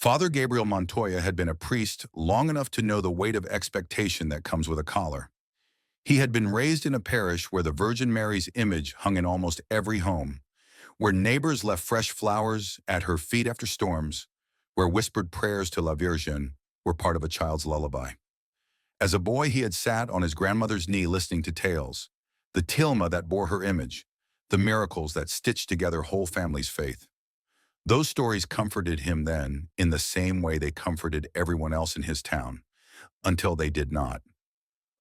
Father Gabriel Montoya had been a priest long enough to know the weight of expectation that comes with a collar. He had been raised in a parish where the Virgin Mary's image hung in almost every home, where neighbors left fresh flowers at her feet after storms, where whispered prayers to La Virgen were part of a child's lullaby. As a boy, he had sat on his grandmother's knee listening to tales, the tilma that bore her image, the miracles that stitched together whole families' faith. Those stories comforted him then in the same way they comforted everyone else in his town, until they did not.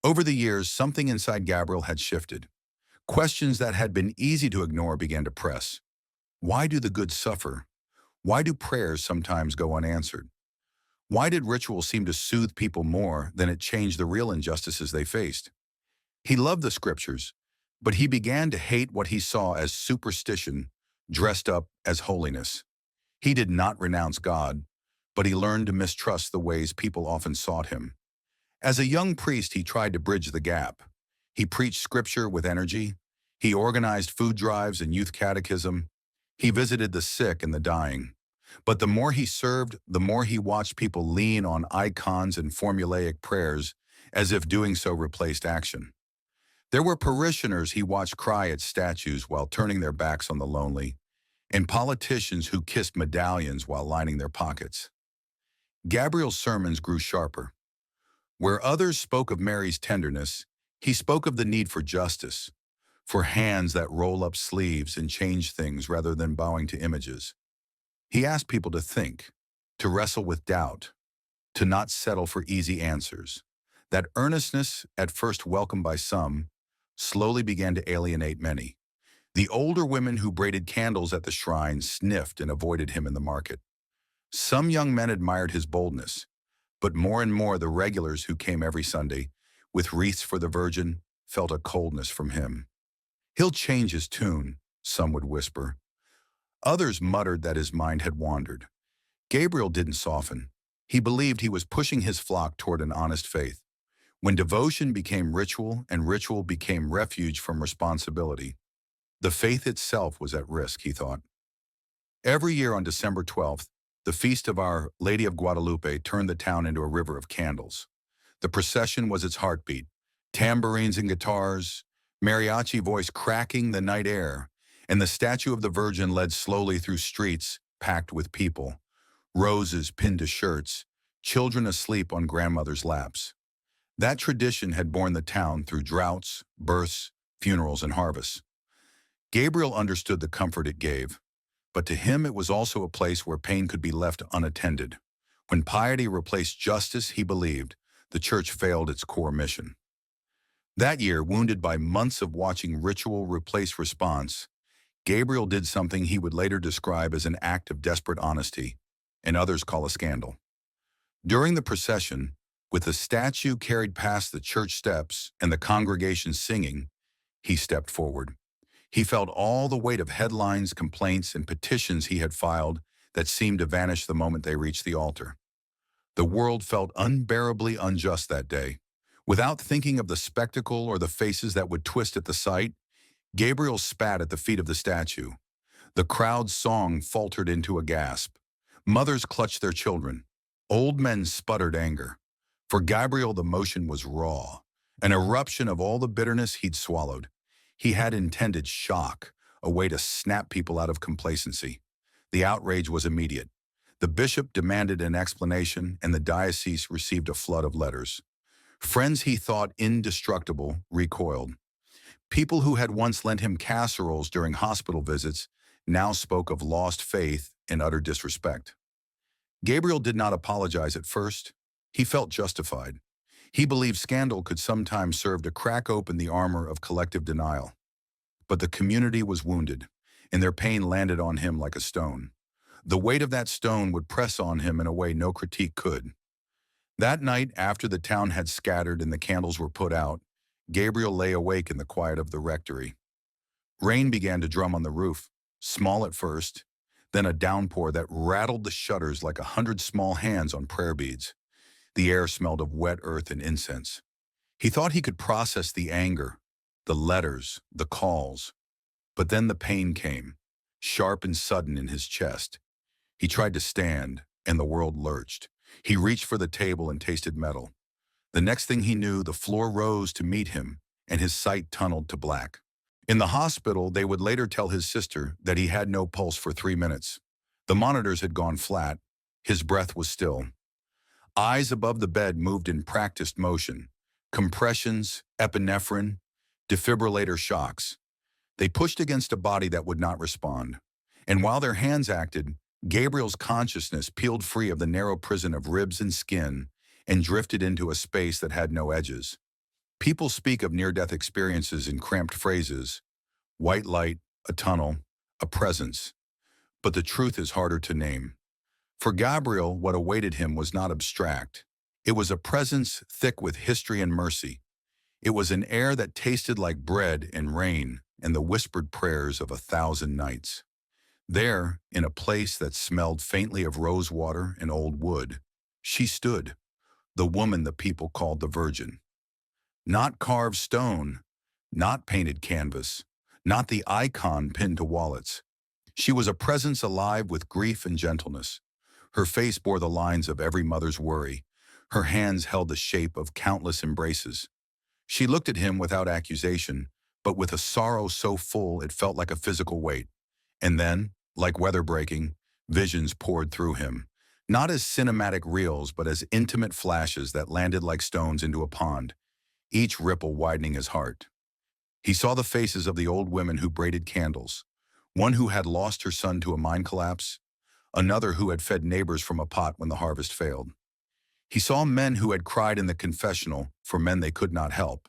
Over the years, something inside Gabriel had shifted. Questions that had been easy to ignore began to press. Why do the good suffer? Why do prayers sometimes go unanswered? Why did ritual seem to soothe people more than it changed the real injustices they faced? He loved the scriptures, but he began to hate what he saw as superstition dressed up as holiness. He did not renounce God, but he learned to mistrust the ways people often sought him. As a young priest, he tried to bridge the gap. He preached scripture with energy. He organized food drives and youth catechism. He visited the sick and the dying. But the more he served, the more he watched people lean on icons and formulaic prayers as if doing so replaced action. There were parishioners he watched cry at statues while turning their backs on the lonely, and politicians who kissed medallions while lining their pockets. Gabriel's sermons grew sharper. Where others spoke of Mary's tenderness, he spoke of the need for justice, for hands that roll up sleeves and change things rather than bowing to images. He asked people to think, to wrestle with doubt, to not settle for easy answers. That earnestness, at first welcomed by some, slowly began to alienate many. The older women who braided candles at the shrine sniffed and avoided him in the market. Some young men admired his boldness, but more and more the regulars who came every Sunday, with wreaths for the Virgin, felt a coldness from him. "He'll change his tune," some would whisper. Others muttered that his mind had wandered. Gabriel didn't soften. He believed he was pushing his flock toward an honest faith. When devotion became ritual and ritual became refuge from responsibility, the faith itself was at risk, he thought. Every year on December 12th, the feast of Our Lady of Guadalupe turned the town into a river of candles. The procession was its heartbeat, tambourines and guitars, mariachi voice cracking the night air, and the statue of the Virgin led slowly through streets packed with people, roses pinned to shirts, children asleep on grandmothers' laps. That tradition had borne the town through droughts, births, funerals, and harvests. Gabriel understood the comfort it gave, but to him it was also a place where pain could be left unattended. When piety replaced justice, he believed, the church failed its core mission. That year, wounded by months of watching ritual replace response, Gabriel did something he would later describe as an act of desperate honesty, and others call a scandal. During the procession, with the statue carried past the church steps and the congregation singing, he stepped forward. He felt all the weight of headlines, complaints, and petitions he had filed that seemed to vanish the moment they reached the altar. The world felt unbearably unjust that day. Without thinking of the spectacle or the faces that would twist at the sight, Gabriel spat at the feet of the statue. The crowd's song faltered into a gasp. Mothers clutched their children. Old men sputtered anger. For Gabriel, the motion was raw, an eruption of all the bitterness he'd swallowed. He had intended shock, a way to snap people out of complacency. The outrage was immediate. The bishop demanded an explanation, and the diocese received a flood of letters. Friends he thought indestructible recoiled. People who had once lent him casseroles during hospital visits now spoke of lost faith and utter disrespect. Gabriel did not apologize at first. He felt justified. He believed scandal could sometimes serve to crack open the armor of collective denial. But the community was wounded, and their pain landed on him like a stone. The weight of that stone would press on him in a way no critique could. That night, after the town had scattered and the candles were put out, Gabriel lay awake in the quiet of the rectory. Rain began to drum on the roof, small at first, then a downpour that rattled the shutters like 100 small hands on prayer beads. The air smelled of wet earth and incense. He thought he could process the anger, the letters, the calls. But then the pain came, sharp and sudden in his chest. He tried to stand, and the world lurched. He reached for the table and tasted metal. The next thing he knew, the floor rose to meet him, and his sight tunneled to black. In the hospital, they would later tell his sister that he had no pulse for 3 minutes. The monitors had gone flat. His breath was still. Eyes above the bed moved in practiced motion. Compressions, epinephrine, defibrillator shocks. They pushed against a body that would not respond. And while their hands acted, Gabriel's consciousness peeled free of the narrow prison of ribs and skin and drifted into a space that had no edges. People speak of near-death experiences in cramped phrases: white light, a tunnel, a presence. But the truth is harder to name. For Gabriel, what awaited him was not abstract. It was a presence thick with history and mercy. It was an air that tasted like bread and rain and the whispered prayers of 1,000 nights. There, in a place that smelled faintly of rose water and old wood, she stood, the woman the people called the Virgin. Not carved stone, not painted canvas, not the icon pinned to wallets. She was a presence alive with grief and gentleness. Her face bore the lines of every mother's worry. Her hands held the shape of countless embraces. She looked at him without accusation, but with a sorrow so full it felt like a physical weight. And then, like weather breaking, visions poured through him, not as cinematic reels, but as intimate flashes that landed like stones into a pond, each ripple widening his heart. He saw the faces of the old women who braided candles, one who had lost her son to a mine collapse, another who had fed neighbors from a pot when the harvest failed. He saw men who had cried in the confessional for men they could not help,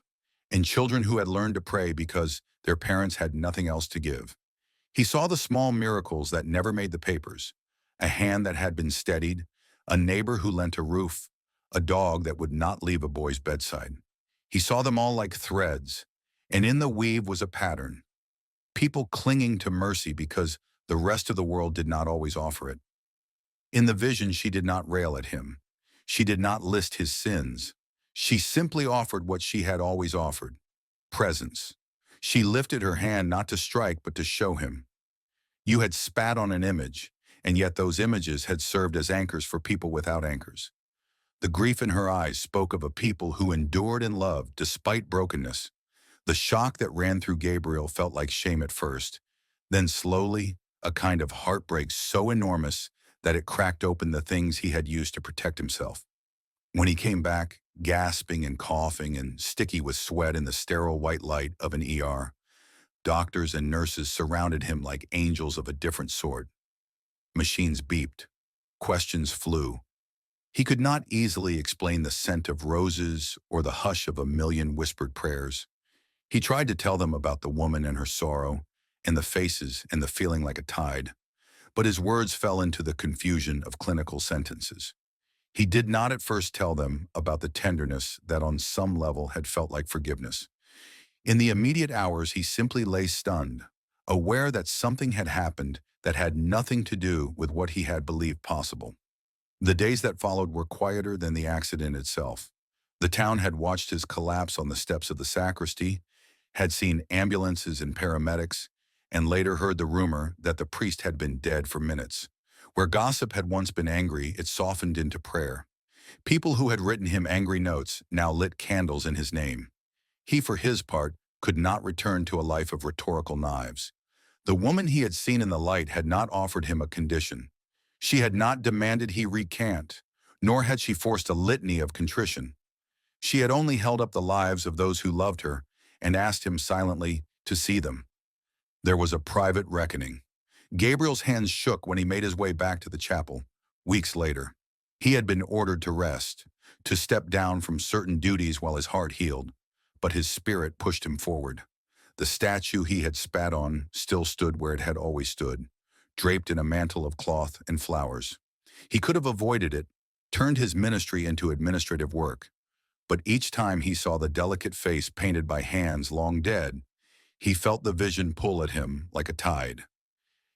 and children who had learned to pray because their parents had nothing else to give. He saw the small miracles that never made the papers: a hand that had been steadied, a neighbor who lent a roof, a dog that would not leave a boy's bedside. He saw them all like threads, and in the weave was a pattern. People clinging to mercy because the rest of the world did not always offer it. In the vision, she did not rail at him. She did not list his sins. She simply offered what she had always offered: presence. She lifted her hand not to strike but to show him. You had spat on an image, and yet those images had served as anchors for people without anchors. The grief in her eyes spoke of a people who endured and loved despite brokenness. The shock that ran through Gabriel felt like shame at first. Then slowly, a kind of heartbreak so enormous that it cracked open the things he had used to protect himself. When he came back, gasping and coughing and sticky with sweat in the sterile white light of an ER, doctors and nurses surrounded him like angels of a different sort. Machines beeped. Questions flew. He could not easily explain the scent of roses or the hush of a million whispered prayers. He tried to tell them about the woman and her sorrow, and the faces and the feeling like a tide, but his words fell into the confusion of clinical sentences. He did not at first tell them about the tenderness that on some level had felt like forgiveness. In the immediate hours, he simply lay stunned, aware that something had happened that had nothing to do with what he had believed possible. The days that followed were quieter than the accident itself. The town had watched his collapse on the steps of the sacristy, had seen ambulances and paramedics, and later heard the rumor that the priest had been dead for minutes. Where gossip had once been angry, it softened into prayer. People who had written him angry notes now lit candles in his name. He, for his part, could not return to a life of rhetorical knives. The woman he had seen in the light had not offered him a condition. She had not demanded he recant, nor had she forced a litany of contrition. She had only held up the lives of those who loved her and asked him silently to see them. There was a private reckoning. Gabriel's hands shook when he made his way back to the chapel, weeks later. He had been ordered to rest, to step down from certain duties while his heart healed, but his spirit pushed him forward. The statue he had spat on still stood where it had always stood, draped in a mantle of cloth and flowers. He could have avoided it, turned his ministry into administrative work, but each time he saw the delicate face painted by hands long dead, he felt the vision pull at him like a tide.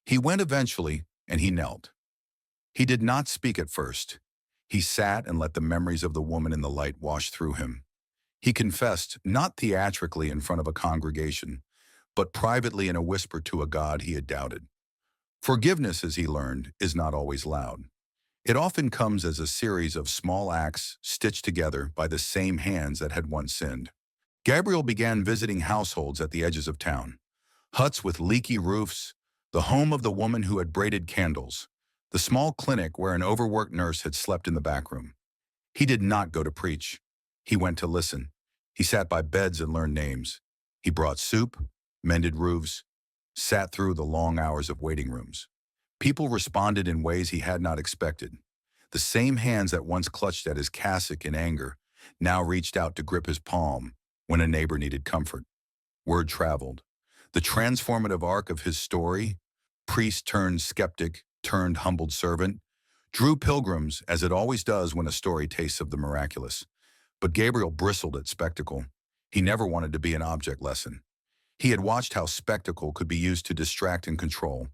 He went eventually, and he knelt. He did not speak at first. He sat and let the memories of the woman in the light wash through him. He confessed, not theatrically in front of a congregation, but privately in a whisper to a God he had doubted. Forgiveness, as he learned, is not always loud. It often comes as a series of small acts stitched together by the same hands that had once sinned. Gabriel began visiting households at the edges of town, huts with leaky roofs, the home of the woman who had braided candles, the small clinic where an overworked nurse had slept in the back room. He did not go to preach. He went to listen. He sat by beds and learned names. He brought soup, mended roofs, sat through the long hours of waiting rooms. People responded in ways he had not expected. The same hands that once clutched at his cassock in anger now reached out to grip his palm when a neighbor needed comfort. Word traveled. The transformative arc of his story, priest turned skeptic turned humbled servant, drew pilgrims as it always does when a story tastes of the miraculous. But Gabriel bristled at spectacle. He never wanted to be an object lesson. He had watched how spectacle could be used to distract and control.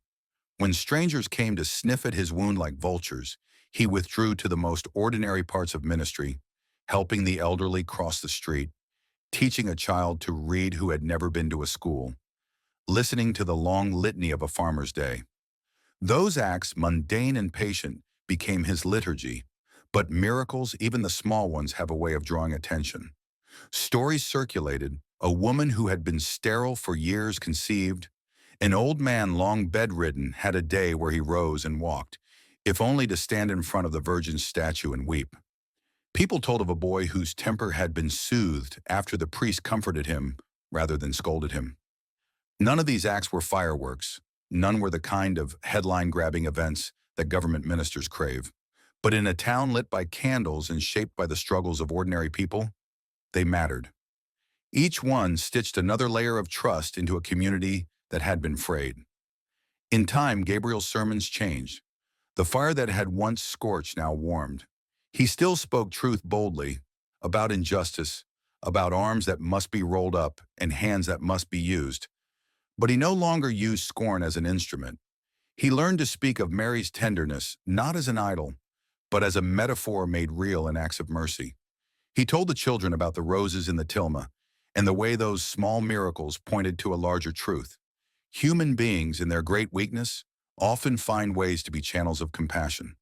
When strangers came to sniff at his wound like vultures, he withdrew to the most ordinary parts of ministry, helping the elderly cross the street, teaching a child to read who had never been to a school, listening to the long litany of a farmer's day. Those acts, mundane and patient, became his liturgy, but miracles, even the small ones, have a way of drawing attention. Stories circulated: a woman who had been sterile for years conceived, an old man long bedridden had a day where he rose and walked, if only to stand in front of the Virgin's statue and weep. People told of a boy whose temper had been soothed after the priest comforted him rather than scolded him. None of these acts were fireworks. None were the kind of headline-grabbing events that government ministers crave. But in a town lit by candles and shaped by the struggles of ordinary people, they mattered. Each one stitched another layer of trust into a community that had been frayed. In time, Gabriel's sermons changed. The fire that had once scorched now warmed. He still spoke truth boldly, about injustice, about arms that must be rolled up and hands that must be used. But he no longer used scorn as an instrument. He learned to speak of Mary's tenderness not as an idol, but as a metaphor made real in acts of mercy. He told the children about the roses in the tilma and the way those small miracles pointed to a larger truth. Human beings, in their great weakness, often find ways to be channels of compassion.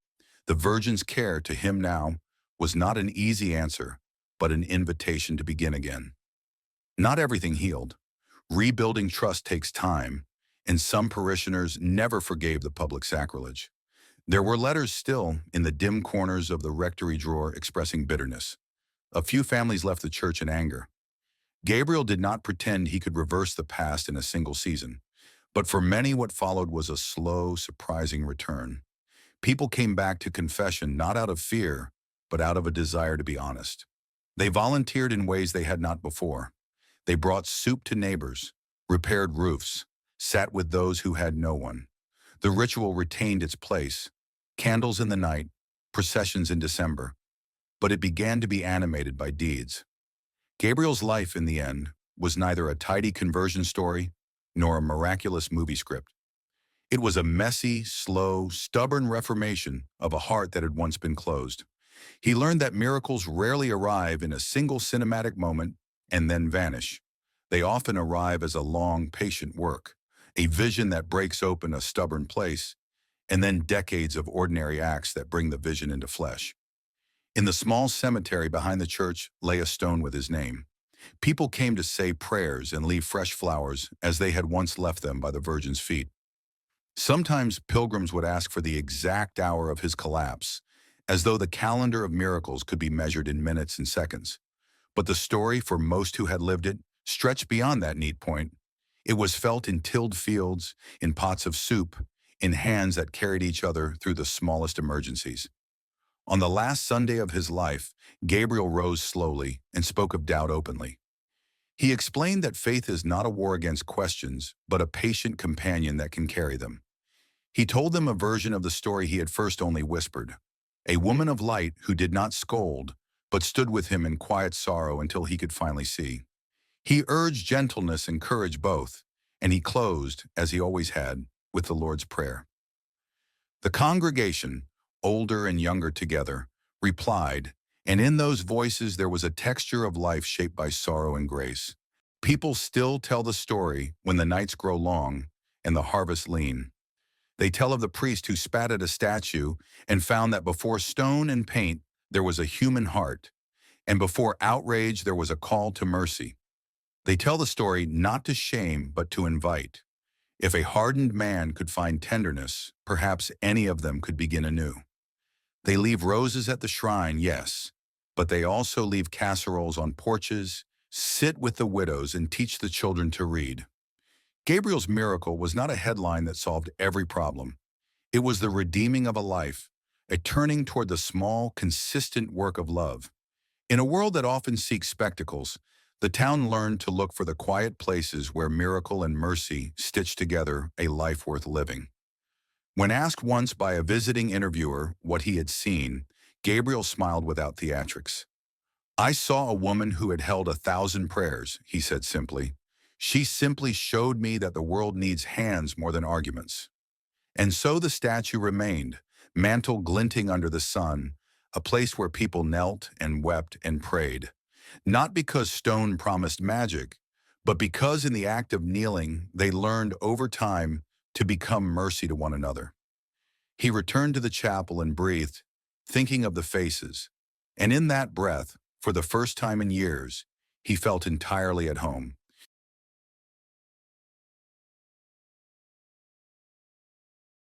The Virgin's care to him now was not an easy answer, but an invitation to begin again. Not everything healed. Rebuilding trust takes time, and some parishioners never forgave the public sacrilege. There were letters still in the dim corners of the rectory drawer expressing bitterness. A few families left the church in anger. Gabriel did not pretend he could reverse the past in a single season, but for many what followed was a slow, surprising return. People came back to confession not out of fear, but out of a desire to be honest. They volunteered in ways they had not before. They brought soup to neighbors, repaired roofs, sat with those who had no one. The ritual retained its place: candles in the night, processions in December. But it began to be animated by deeds. Gabriel's life, in the end, was neither a tidy conversion story nor a miraculous movie script. It was a messy, slow, stubborn reformation of a heart that had once been closed. He learned that miracles rarely arrive in a single cinematic moment and then vanish. They often arrive as a long, patient work, a vision that breaks open a stubborn place, and then decades of ordinary acts that bring the vision into flesh. In the small cemetery behind the church lay a stone with his name. People came to say prayers and leave fresh flowers as they had once left them by the Virgin's feet. Sometimes pilgrims would ask for the exact hour of his collapse, as though the calendar of miracles could be measured in minutes and seconds. But the story, for most who had lived it, stretched beyond that neat point. It was felt in tilled fields, in pots of soup, in hands that carried each other through the smallest emergencies. On the last Sunday of his life, Gabriel rose slowly and spoke of doubt openly. He explained that faith is not a war against questions, but a patient companion that can carry them. He told them a version of the story he had first only whispered: a woman of light who did not scold, but stood with him in quiet sorrow until he could finally see. He urged gentleness and courage both, and he closed, as he always had, with the Lord's Prayer. The congregation, older and younger together, replied, and in those voices there was a texture of life shaped by sorrow and grace. People still tell the story when the nights grow long and the harvest lean. They tell of the priest who spat at a statue and found that before stone and paint, there was a human heart, and before outrage, there was a call to mercy. They tell the story not to shame, but to invite. If a hardened man could find tenderness, perhaps any of them could begin anew. They leave roses at the shrine, yes, but they also leave casseroles on porches, sit with the widows, and teach the children to read. Gabriel's miracle was not a headline that solved every problem. It was the redeeming of a life, a turning toward the small, consistent work of love. In a world that often seeks spectacles, the town learned to look for the quiet places where miracle and mercy stitch together a life worth living. When asked once by a visiting interviewer what he had seen, Gabriel smiled without theatrics. "I saw a woman who had held 1,000 prayers," he said simply. "She simply showed me that the world needs hands more than arguments." And so the statue remained, mantle glinting under the sun, a place where people knelt and wept and prayed. Not because stone promised magic, but because in the act of kneeling, they learned over time to become mercy to one another. He returned to the chapel and breathed, thinking of the faces. And in that breath, for the first time in years, he felt entirely at home.